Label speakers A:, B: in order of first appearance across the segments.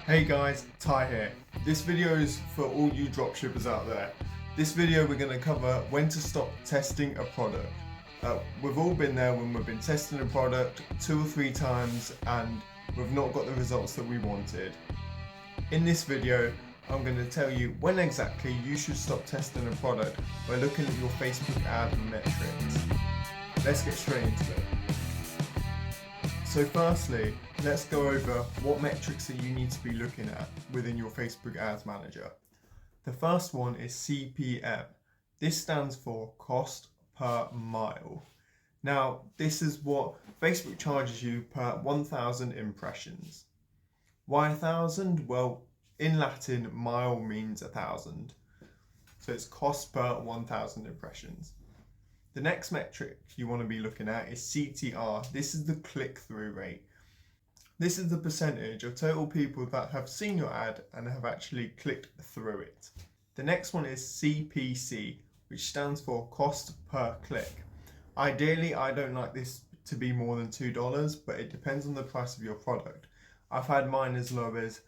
A: Hey guys, Ty here. This video is for all you dropshippers out there. This video we're going to cover when to stop testing a product. We've all been there when we've been testing a product 2 or 3 times and we've not got the results that we wanted. In this video, I'm going to tell you when exactly you should stop testing a product by looking at your Facebook ad metrics. Let's get straight into it. So firstly, let's go over what metrics that you need to be looking at within your Facebook Ads Manager. The first one is CPM. This stands for cost per mile. Now, this is what Facebook charges you per 1,000 impressions. Why 1,000? Well, in Latin, mile means 1,000. So it's cost per 1,000 impressions. The next metric you want to be looking at is CTR. This is the click-through rate. This is the percentage of total people that have seen your ad and have actually clicked through it. The next one is CPC, which stands for cost per click. Ideally, I don't like this to be more than $2, but it depends on the price of your product. I've had mine as low as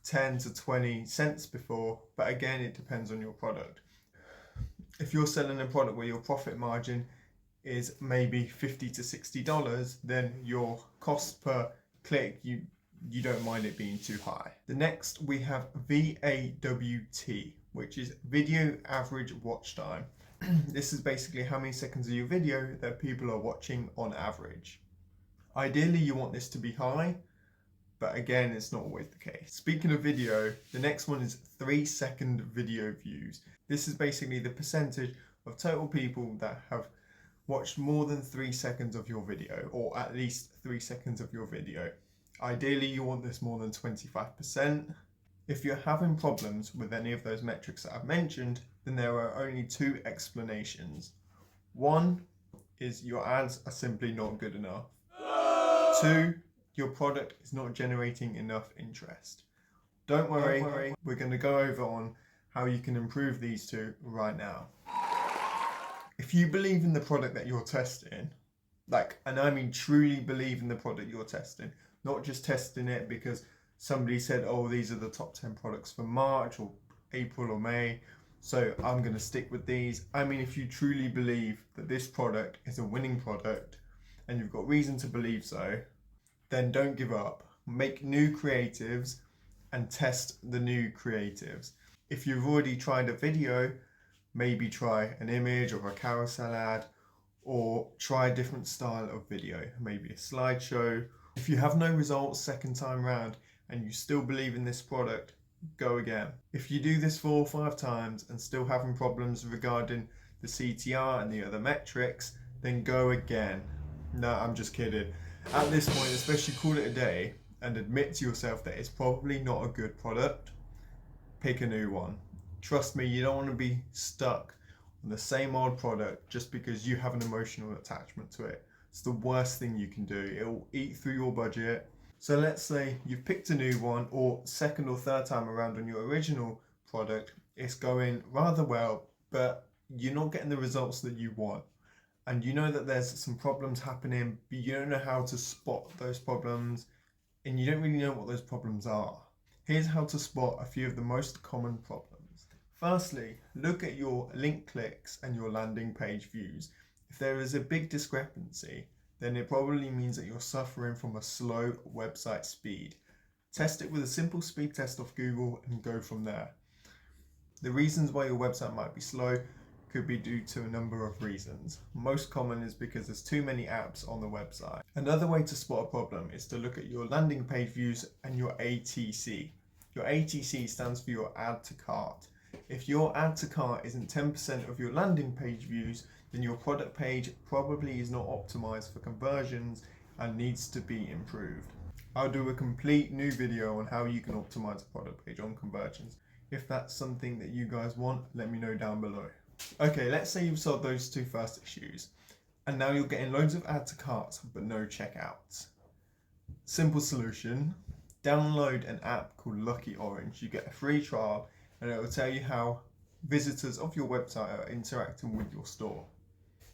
A: 10 to 20 cents before, but again, it depends on your product. If you're selling a product where your profit margin is maybe $50 to $60, then your cost per click, you don't mind it being too high. The next we have VAWT, which is video average watch time. This is basically how many seconds of your video that people are watching on average. Ideally, you want this to be high, but again, it's not always the case. Speaking of video, the next one is 3-second video views. This is basically the percentage of total people that have watched more than 3 seconds of your video, or at least 3 seconds of your video. Ideally, you want this more than 25%. If you're having problems with any of those metrics that I've mentioned, then there are only 2 explanations. One is your ads are simply not good enough. 2, your product is not generating enough interest. Don't worry, we're going to go over on how you can improve these 2 right now. If you believe in the product that you're testing, and I mean truly believe in the product you're testing, not just testing it because somebody said, oh, these are the top 10 products for March or April or May, so I'm going to stick with these. I mean, if you truly believe that this product is a winning product and you've got reason to believe so, then don't give up. Make new creatives and test the new creatives. If you've already tried a video, maybe try an image or a carousel ad, or try a different style of video, maybe a slideshow. If you have no results second time round and you still believe in this product, go again. If you do this 4 or 5 times and still having problems regarding the CTR and the other metrics, then go again. No, I'm just kidding. At this point, especially call it a day and admit to yourself that it's probably not a good product. Pick a new one. Trust me, you don't want to be stuck on the same old product just because you have an emotional attachment to it. It's the worst thing you can do. It'll eat through your budget. So let's say you've picked a new one, or second or third time around on your original product, it's going rather well, but you're not getting the results that you want. And you know that there's some problems happening, but you don't know how to spot those problems, and you don't really know what those problems are. Here's how to spot a few of the most common problems. Firstly, look at your link clicks and your landing page views. If there is a big discrepancy, then it probably means that you're suffering from a slow website speed. Test it with a simple speed test off Google and go from there. The reasons why your website might be slow could be due to a number of reasons. Most common is because there's too many apps on the website. Another way to spot a problem is to look at your landing page views and your ATC. Your ATC stands for your add to cart. If your add to cart isn't 10% of your landing page views, then your product page probably is not optimized for conversions and needs to be improved. I'll do a complete new video on how you can optimize a product page on conversions. If that's something that you guys want, let me know down below. Okay, let's say you've solved those 2 first issues, and now you're getting loads of add to carts but no checkouts. Simple solution, download an app called Lucky Orange. You get a free trial and it will tell you how visitors of your website are interacting with your store.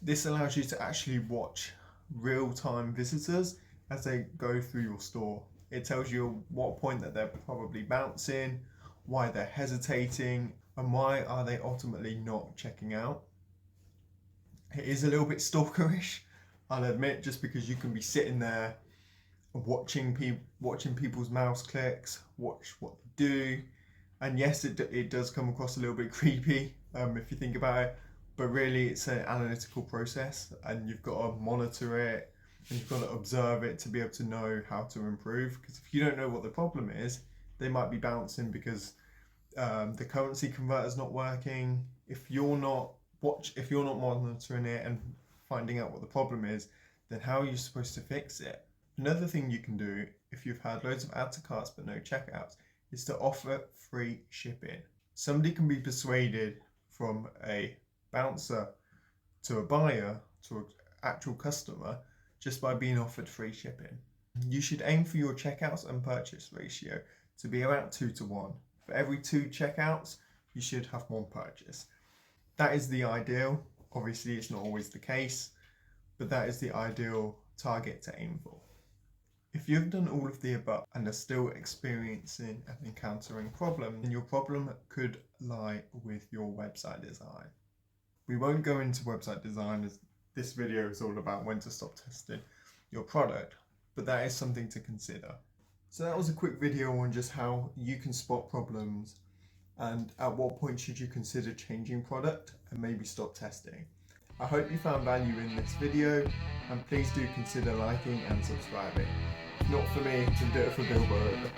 A: This allows you to actually watch real-time visitors as they go through your store It tells you what point that they're probably bouncing, why they're hesitating, and why are they ultimately not checking out. It is a little bit stalkerish, I'll admit, just because you can be sitting there watching people's mouse clicks, watch what they do, and yes, it does come across a little bit creepy if you think about it, but really it's an analytical process, and you've got to monitor it and you've got to observe it to be able to know how to improve. Because if you don't know what the problem is, they might be bouncing because the currency converter's not working. If you're not monitoring it and finding out what the problem is, then how are you supposed to fix it? Another thing you can do if you've had loads of add to carts but no checkouts is to offer free shipping. Somebody can be persuaded from a bouncer to a buyer to an actual customer just by being offered free shipping. You should aim for your checkouts and purchase ratio to be about 2-to-1. For every 2 checkouts, you should have 1 purchase. That is the ideal. Obviously, it's not always the case, but that is the ideal target to aim for. If you've done all of the above and are still experiencing and encountering problems, then your problem could lie with your website design. We won't go into website design, as this video is all about when to stop testing your product, but that is something to consider. So that was a quick video on just how you can spot problems and at what point should you consider changing product and maybe stop testing. I hope you found value in this video, and please do consider liking and subscribing. If not for me, then do it for Bill Burrow.